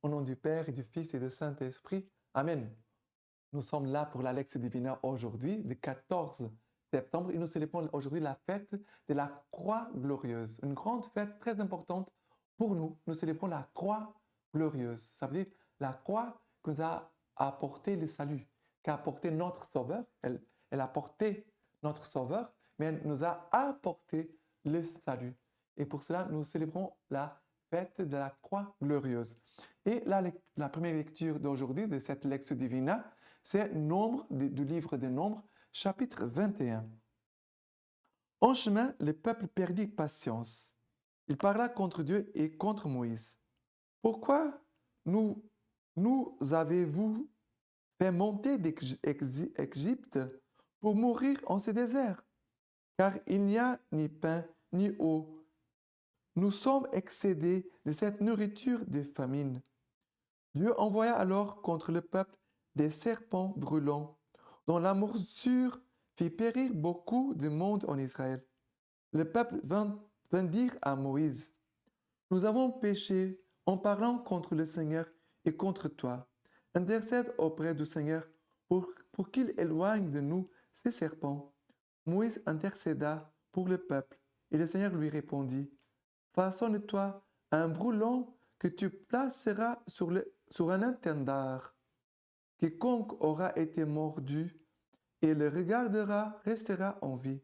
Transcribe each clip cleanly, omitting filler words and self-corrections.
Au nom du Père et du Fils et du Saint-Esprit. Amen. Nous sommes là pour la Lectio Divina aujourd'hui, le 14 septembre, et nous célébrons aujourd'hui la fête de la Croix glorieuse. Une grande fête très importante pour nous. Nous célébrons la Croix glorieuse. Ça veut dire la croix qui nous a apporté le salut, qui a apporté notre Sauveur. Elle a porté notre Sauveur, mais elle nous a apporté le salut. Et pour cela, nous célébrons la fête de la Croix glorieuse. Et la première lecture d'aujourd'hui de cette Lectio Divina, c'est Nombre, du livre des Nombres, chapitre 21. En chemin, le peuple perdit patience. Il parla contre Dieu et contre Moïse. Pourquoi nous avez-vous fait monter d'Égypte pour mourir en ce désert? Car il n'y a ni pain ni eau. Nous sommes excédés de cette nourriture de famine. Dieu envoya alors contre le peuple des serpents brûlants, dont la morsure fit périr beaucoup de monde en Israël. Le peuple vint dire à Moïse, nous avons péché en parlant contre le Seigneur et contre toi. Intercède auprès du Seigneur pour qu'il éloigne de nous ces serpents. Moïse intercéda pour le peuple, et le Seigneur lui répondit, façonne-toi un brûlant que tu placeras sur un étendard. Quiconque aura été mordu et le regardera restera en vie.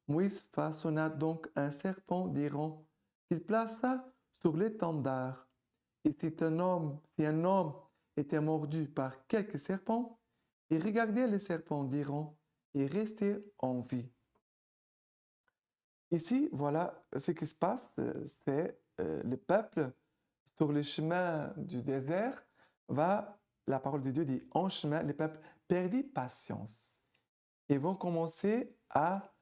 Moïse façonna donc un serpent d'airain qu'il plaça sur l'étendard. Et si un homme était mordu par quelque serpent, il regardait le serpent d'airain et restait en vie. Ici, voilà ce qui se passe, c'est le peuple sur le chemin du désert la parole de Dieu dit, en chemin, le peuple perdit patience. Ils vont commencer à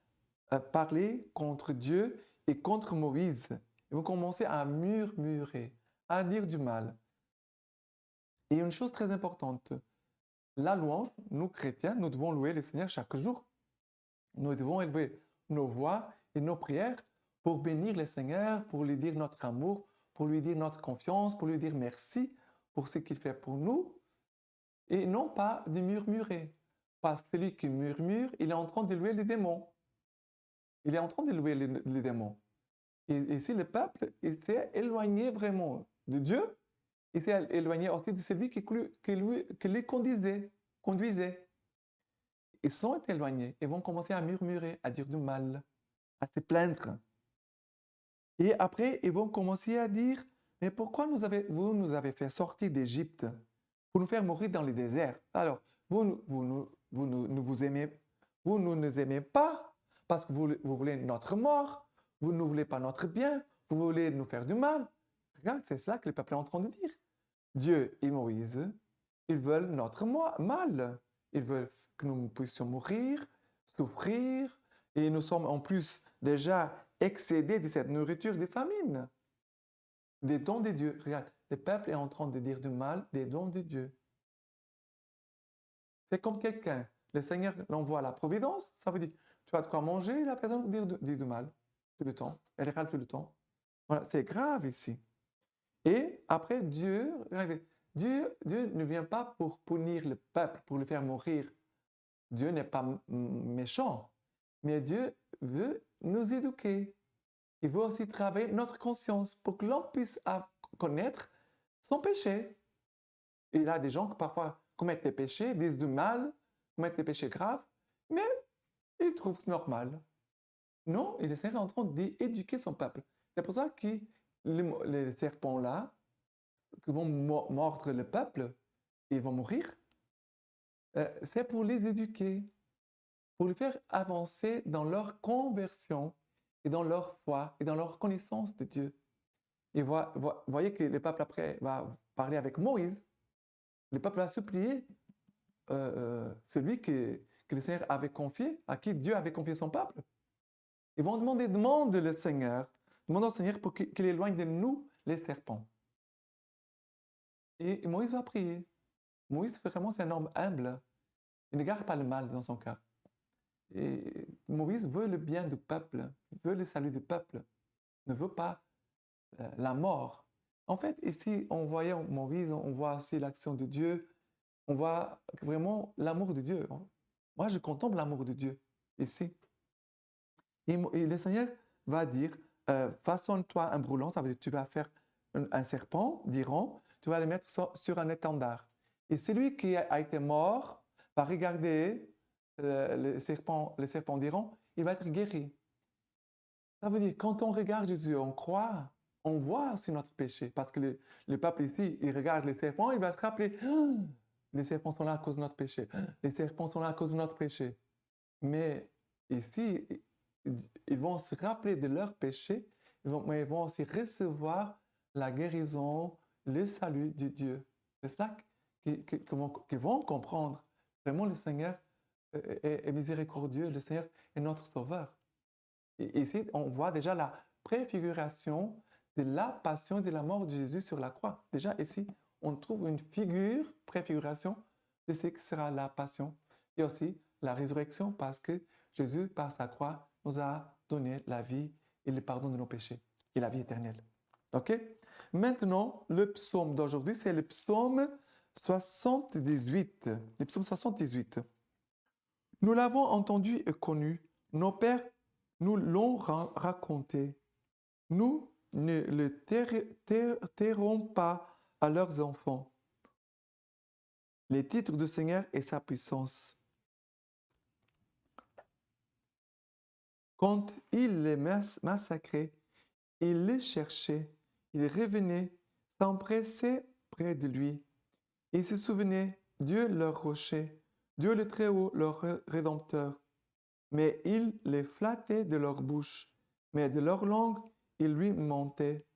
parler contre Dieu et contre Moïse. Ils vont commencer à murmurer, à dire du mal. Et une chose très importante, la louange, nous chrétiens, nous devons louer le Seigneur chaque jour. Nous devons élever nos voix et nos prières pour bénir le Seigneur, pour lui dire notre amour, pour lui dire notre confiance, pour lui dire merci pour ce qu'il fait pour nous, et non pas de murmurer. Parce que celui qui murmure, il est en train de louer les démons. Il est en train de louer les démons. Et si le peuple s'est éloigné vraiment de Dieu, il s'est éloigné aussi de celui qui les conduisait. Ils sont éloignés et vont commencer à murmurer, à dire du mal, à se plaindre. Et après, ils vont commencer à dire, mais pourquoi vous nous avez fait sortir d'Égypte pour nous faire mourir dans le désert? Alors, vous ne nous aimez pas parce que vous voulez notre mort, vous ne voulez pas notre bien, vous voulez nous faire du mal. Regarde, c'est ça que le peuple est en train de dire. Dieu et Moïse, ils veulent notre mal. Ils veulent que nous puissions mourir, souffrir, et nous sommes en plus déjà excédés de cette nourriture de famine. Des dons de Dieu. Regarde, le peuple est en train de dire du mal des dons de Dieu. C'est comme quelqu'un, le Seigneur l'envoie à la providence, ça veut dire, tu as de quoi manger, la personne dit du mal tout le temps, elle râle tout le temps. Voilà, c'est grave ici. Et après, regardez, Dieu ne vient pas pour punir le peuple, pour le faire mourir. Dieu n'est pas méchant, mais Dieu veut nous éduquer. Il veut aussi travailler notre conscience pour que l'on puisse connaître son péché. Et il y a des gens qui parfois commettent des péchés, disent du mal, commettent des péchés graves, mais ils trouvent normal. Non, il est en train d'éduquer son peuple. C'est pour ça que les serpents-là, qui vont mordre le peuple, ils vont mourir, c'est pour les éduquer, pour les faire avancer dans leur conversion et dans leur foi et dans leur connaissance de Dieu. Et voyez que le peuple après va parler avec Moïse. Le peuple a supplié celui que le Seigneur avait confié, à qui Dieu avait confié son peuple. Ils vont demande le Seigneur, demande au Seigneur pour qu'il éloigne de nous les serpents. Et Moïse va prier. Moïse, vraiment, c'est un homme humble. Il ne garde pas le mal dans son cœur. Et Moïse veut le bien du peuple, veut le salut du peuple, ne veut pas la mort. En fait, ici, en voyant Moïse, on voit aussi l'action de Dieu, on voit vraiment l'amour de Dieu. Moi, je contemple l'amour de Dieu ici. Et le Seigneur va dire, façonne-toi un brûlant, ça veut dire que tu vas faire un serpent d'Iran, tu vas le mettre sur un étendard. Et celui qui a été mort va regarder le serpent d'Iran, il va être guéri. Ça veut dire, quand on regarde Jésus, on croit, on voit aussi notre péché. Parce que le peuple ici, il regarde les serpents, il va se rappeler, ah, les serpents sont là à cause de notre péché. Les serpents sont là à cause de notre péché. Mais ici, ils vont se rappeler de leur péché, mais ils vont aussi recevoir la guérison, le salut de Dieu. C'est ça qu'ils vont comprendre. Vraiment, le Seigneur est miséricordieux, le Seigneur est notre sauveur. Et ici, on voit déjà la préfiguration de la passion et de la mort de Jésus sur la croix. Déjà ici, on trouve une figure, préfiguration de ce que sera la passion et aussi la résurrection parce que Jésus, par sa croix, nous a donné la vie et le pardon de nos péchés et la vie éternelle. OK? Maintenant, le psaume d'aujourd'hui, c'est le psaume 78. Le psaume 78. Nous l'avons entendu et connu. Nos pères nous l'ont raconté. Nous ne le tairons pas à leurs enfants. Les titres du Seigneur et sa puissance. Quand il les massacrait, il les cherchait, il revenait, s'empressait près de lui. Il se souvenait, Dieu leur rocher, Dieu le Très-Haut leur Rédempteur. Mais il les flattait de leur bouche, mais de leur langue, ils lui mentaient.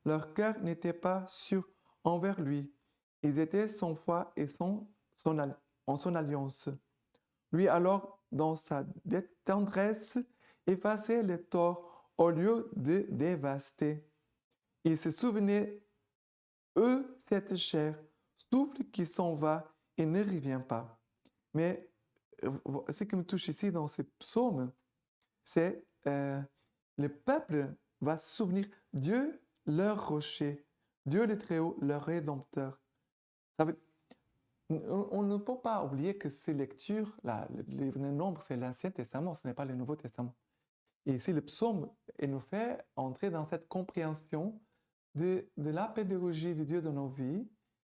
Leur cœur n'était pas sûr envers lui. Ils étaient sans foi et en son alliance. Lui alors, dans sa tendresse, effaçait les torts au lieu de dévaster. Il se souvenait, eux, cette chair, souffle qui s'en va et ne revient pas. Mais ce qui me touche ici dans ces psaumes, c'est le peuple va se souvenir Dieu leur rocher, Dieu le Très-Haut leur rédempteur. On ne peut pas oublier que ces lectures, là, le livre des Nombres, c'est l'Ancien Testament, ce n'est pas le Nouveau Testament. Et ici, le psaume il nous fait entrer dans cette compréhension de la pédagogie de Dieu dans nos vies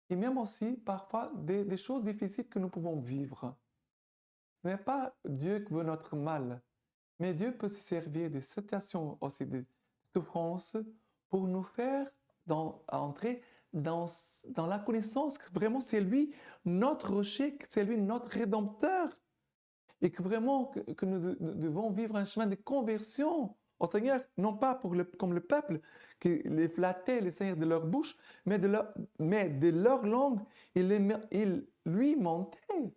et même aussi parfois des choses difficiles que nous pouvons vivre. Ce n'est pas Dieu qui veut notre mal, mais Dieu peut se servir des situations aussi de souffrance pour nous faire entrer dans la connaissance que vraiment c'est lui notre rocher, que c'est lui notre rédempteur. Et que vraiment que nous devons vivre un chemin de conversion au Seigneur, non pas comme le peuple qui les flattait, le Seigneur de leur bouche, mais de leur langue, il lui mentait.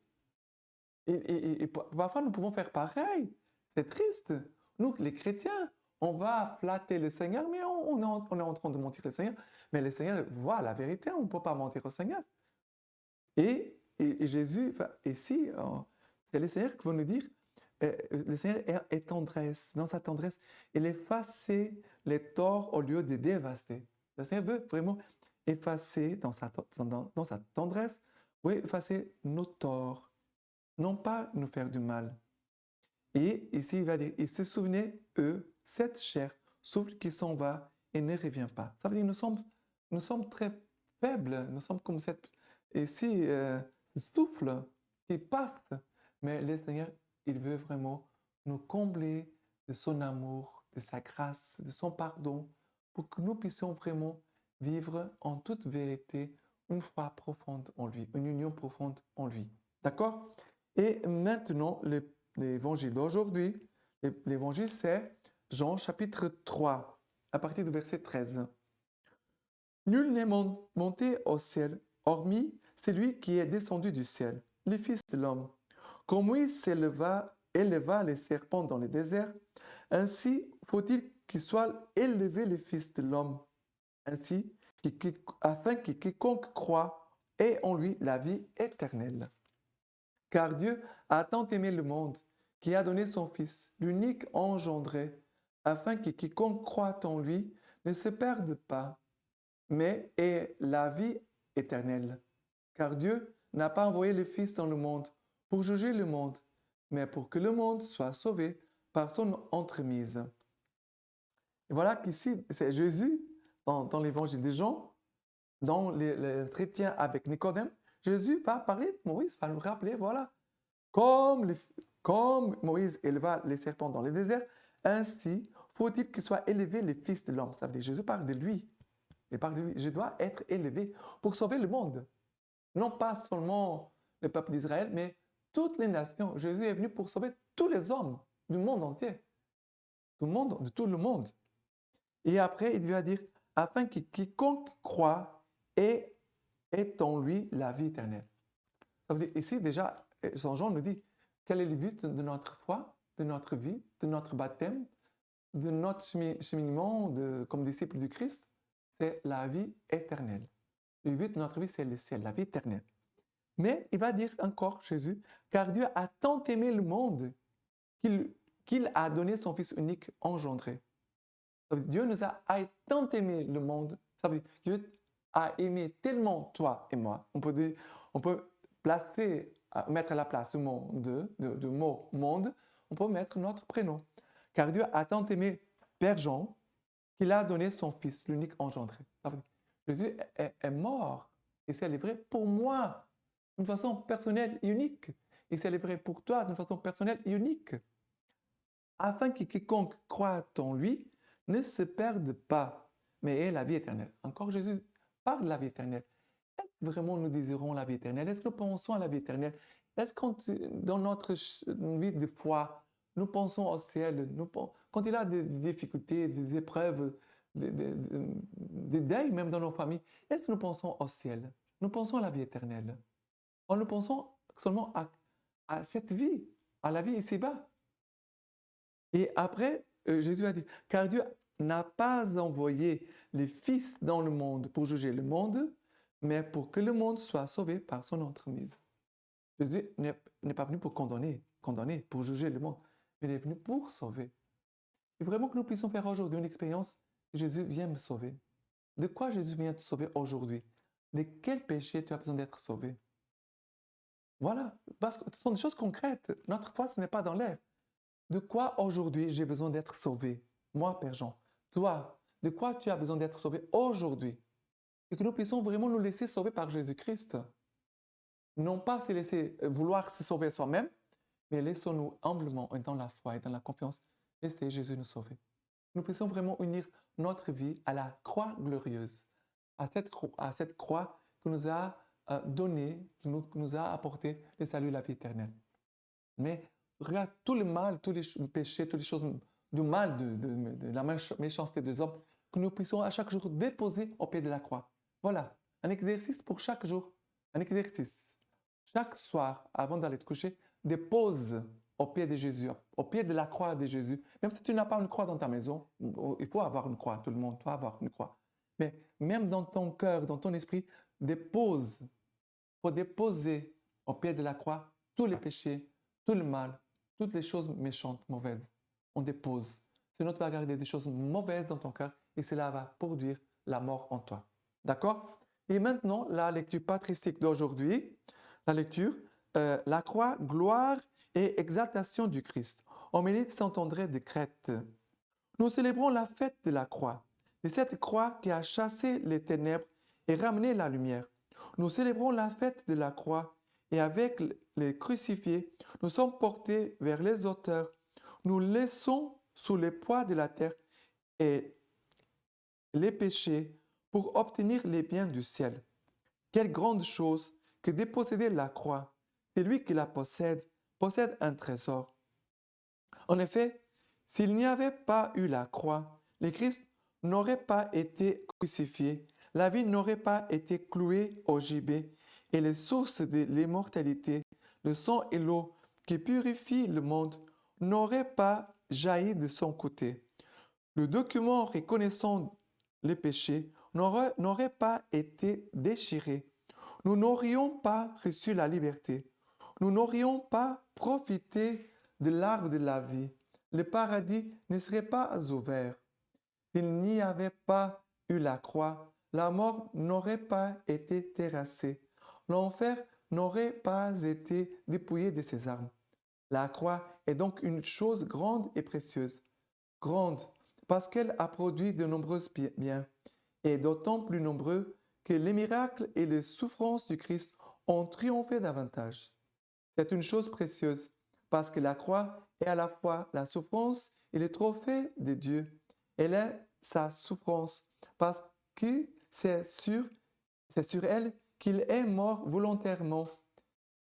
Et parfois, nous pouvons faire pareil. C'est triste. Nous, les chrétiens, on va flatter le Seigneur, mais on est en train de mentir au Seigneur. Mais le Seigneur voit la vérité, on ne peut pas mentir au Seigneur. Et Jésus, ici, c'est le Seigneur qui va nous dire, le Seigneur est tendresse. Dans sa tendresse, il effacer les torts au lieu de dévaster. Le Seigneur veut vraiment effacer dans sa tendresse, oui, effacer nos torts, non pas nous faire du mal. Et ici, il va dire, il se souvenait, eux, cette chair, souffle qui s'en va et ne revient pas. Ça veut dire, nous sommes très faibles, nous sommes comme ici, ce souffle qui passe. Mais le Seigneur, il veut vraiment nous combler de son amour, de sa grâce, de son pardon, pour que nous puissions vraiment vivre en toute vérité une foi profonde en lui, une union profonde en lui. D'accord? Et maintenant, l'évangile d'aujourd'hui, l'évangile c'est Jean chapitre 3, à partir du verset 13. Nul n'est monté au ciel, hormis celui qui est descendu du ciel, le Fils de l'homme. Comme Moïse éleva les serpents dans le désert, ainsi faut-il qu'il soit élevé le Fils de l'homme, ainsi afin que quiconque croit ait en lui la vie éternelle. Car Dieu a tant aimé le monde qu'il a donné son Fils, l'unique engendré, afin que quiconque croit en lui ne se perde pas, mais est la vie éternelle. Car Dieu n'a pas envoyé le Fils dans le monde pour juger le monde, mais pour que le monde soit sauvé par son entremise. Et voilà qu'ici, c'est Jésus, dans l'évangile de Jean, dans l'entretien avec Nicodème, Jésus va parler de Moïse, va nous rappeler, voilà, comme, comme Moïse éleva les serpents dans le désert, ainsi faut-il qu'il soit élevé le Fils de l'homme. Ça veut dire, Jésus parle de lui. Il parle de lui. Je dois être élevé pour sauver le monde. Non pas seulement le peuple d'Israël, mais toutes les nations. Jésus est venu pour sauver tous les hommes du monde entier. Tout le monde, de tout le monde. Et après, il lui a dit, afin que quiconque croit ait en lui la vie éternelle. Ça veut dire, ici, déjà, Saint Jean nous dit, quel est le but de notre foi, de notre vie, de notre baptême, de notre cheminement comme disciples du Christ? C'est la vie éternelle. Le but de notre vie, c'est le ciel, la vie éternelle. Mais il va dire encore, Jésus, car Dieu a tant aimé le monde qu'il a donné son Fils unique engendré. Dieu nous a tant aimé le monde. Ça veut dire Dieu a aimé tellement toi et moi. On peut placer, mettre à la place du mot monde, on peut mettre notre prénom. Car Dieu a tant aimé Père Jean qu'il a donné son Fils, l'unique engendré. Ça veut dire, Jésus est mort et c'est vrai pour moi d'une façon personnelle et unique. Et c'est vrai pour toi d'une façon personnelle et unique. Afin que quiconque croit en lui ne se perde pas, mais ait la vie éternelle. Encore Jésus parle de la vie éternelle. Est-ce que vraiment nous désirons la vie éternelle? Est-ce que nous pensons à la vie éternelle? Est-ce que dans notre vie de foi, nous pensons au ciel? Quand il y a des difficultés, des épreuves, des deuils même dans nos familles, est-ce que nous pensons au ciel? Nous pensons à la vie éternelle. Ou nous pensons seulement à cette vie, à la vie ici-bas. Et après, Jésus a dit, car Dieu n'a pas envoyé les fils dans le monde pour juger le monde, mais pour que le monde soit sauvé par son entremise. Jésus n'est pas venu pour condamner, pour juger le monde, mais il est venu pour sauver. Et vraiment que nous puissions faire aujourd'hui une expérience, Jésus vient me sauver. De quoi Jésus vient te sauver aujourd'hui? De quel péché tu as besoin d'être sauvé? Voilà, parce que ce sont des choses concrètes. Notre foi, ce n'est pas dans l'air. De quoi aujourd'hui j'ai besoin d'être sauvé? Moi, Père Jean, toi, de quoi tu as besoin d'être sauvé aujourd'hui? Et que nous puissions vraiment nous laisser sauver par Jésus-Christ. Non pas se laisser vouloir se sauver soi-même, mais laissons-nous humblement et dans la foi et dans la confiance laisser Jésus nous sauver. Nous puissions vraiment unir notre vie à la croix glorieuse, à cette croix que nous a donnée, qui nous a apporté le salut et la vie éternelle. Mais regarde tout le mal, tous les péchés, toutes les choses du mal, de la méchanceté des hommes, que nous puissions à chaque jour déposer au pied de la croix. Voilà, un exercice pour chaque jour, un exercice. Chaque soir, avant d'aller te coucher, dépose au pied de Jésus, au pied de la croix de Jésus. Même si tu n'as pas une croix dans ta maison, il faut avoir une croix, tout le monde doit avoir une croix. Mais même dans ton cœur, dans ton esprit, dépose. Il faut déposer au pied de la croix tous les péchés, tout le mal, toutes les choses méchantes, mauvaises. On dépose. Sinon, tu vas garder des choses mauvaises dans ton cœur et cela va produire la mort en toi. D'accord? Et maintenant, la lecture patristique d'aujourd'hui, la lecture, la croix, gloire et exaltation du Christ. Homélie de Saint-André de Crète. Nous célébrons la fête de la croix, de cette croix qui a chassé les ténèbres et ramené la lumière. Nous célébrons la fête de la croix et avec les crucifiés, nous sommes portés vers les auteurs. Nous laissons sous le poids de la terre et les péchés pour obtenir les biens du ciel. Quelle grande chose que de posséder la croix. Celui qui la possède un trésor. En effet, s'il n'y avait pas eu la croix, le Christ n'aurait pas été crucifié, la vie n'aurait pas été clouée au gibet, et les sources de l'immortalité, le sang et l'eau qui purifient le monde, n'auraient pas jailli de son côté. Le document reconnaissant les péchés n'aurait pas été déchiré. Nous n'aurions pas reçu la liberté. Nous n'aurions pas profité de l'arbre de la vie. Le paradis ne serait pas ouvert. S'il n'y avait pas eu la croix, la mort n'aurait pas été terrassée. L'enfer n'aurait pas été dépouillé de ses armes. La croix est donc une chose grande et précieuse. Grande, parce qu'elle a produit de nombreux biens, et d'autant plus nombreux que les miracles et les souffrances du Christ ont triomphé davantage. C'est une chose précieuse, parce que la croix est à la fois la souffrance et le trophée de Dieu. Elle est sa souffrance, parce que c'est sur elle qu'il est mort volontairement.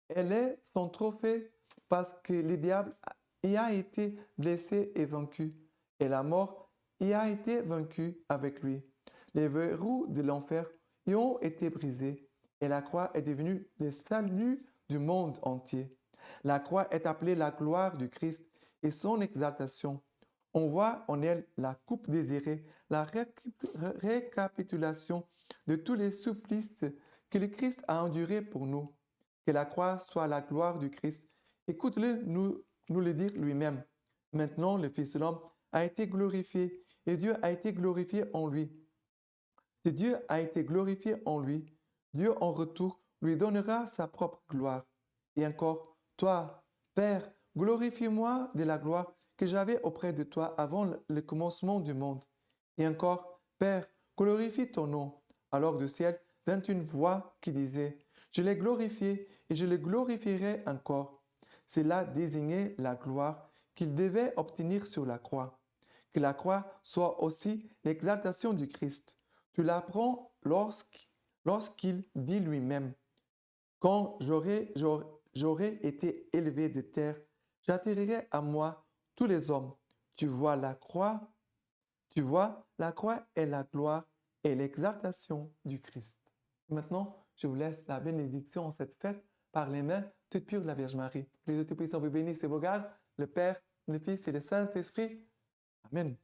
Elle est son trophée, parce que le diable y a été blessé et vaincu, et la mort y a été vaincue avec lui. Les verrous de l'enfer y ont été brisés, et la croix est devenue le salut du monde entier. La croix est appelée la gloire du Christ et son exaltation. On voit en elle la coupe désirée, la récapitulation de tous les supplices que le Christ a endurés pour nous. Que la croix soit la gloire du Christ. Écoute-le nous le dire lui-même. Maintenant, le Fils de l'homme a été glorifié et Dieu a été glorifié en lui. Si Dieu a été glorifié en lui, Dieu en retour lui donnera sa propre gloire. Et encore, toi, Père, glorifie-moi de la gloire que j'avais auprès de toi avant le commencement du monde. Et encore, Père, glorifie ton nom. Alors du ciel vint une voix qui disait, je l'ai glorifié et je le glorifierai encore. Cela désignait la gloire qu'il devait obtenir sur la croix. Que la croix soit aussi l'exaltation du Christ. Tu l'apprends lorsqu'il dit lui-même, quand j'aurai été élevé de terre, j'attirerai à moi tous les hommes. Tu vois la croix est la gloire et l'exaltation du Christ. Maintenant, je vous laisse la bénédiction en cette fête par les mains toutes pures de la Vierge Marie. Que les Tout-Puissants vous bénissent et vous gardent, le Père, le Fils et le Saint-Esprit. Amen.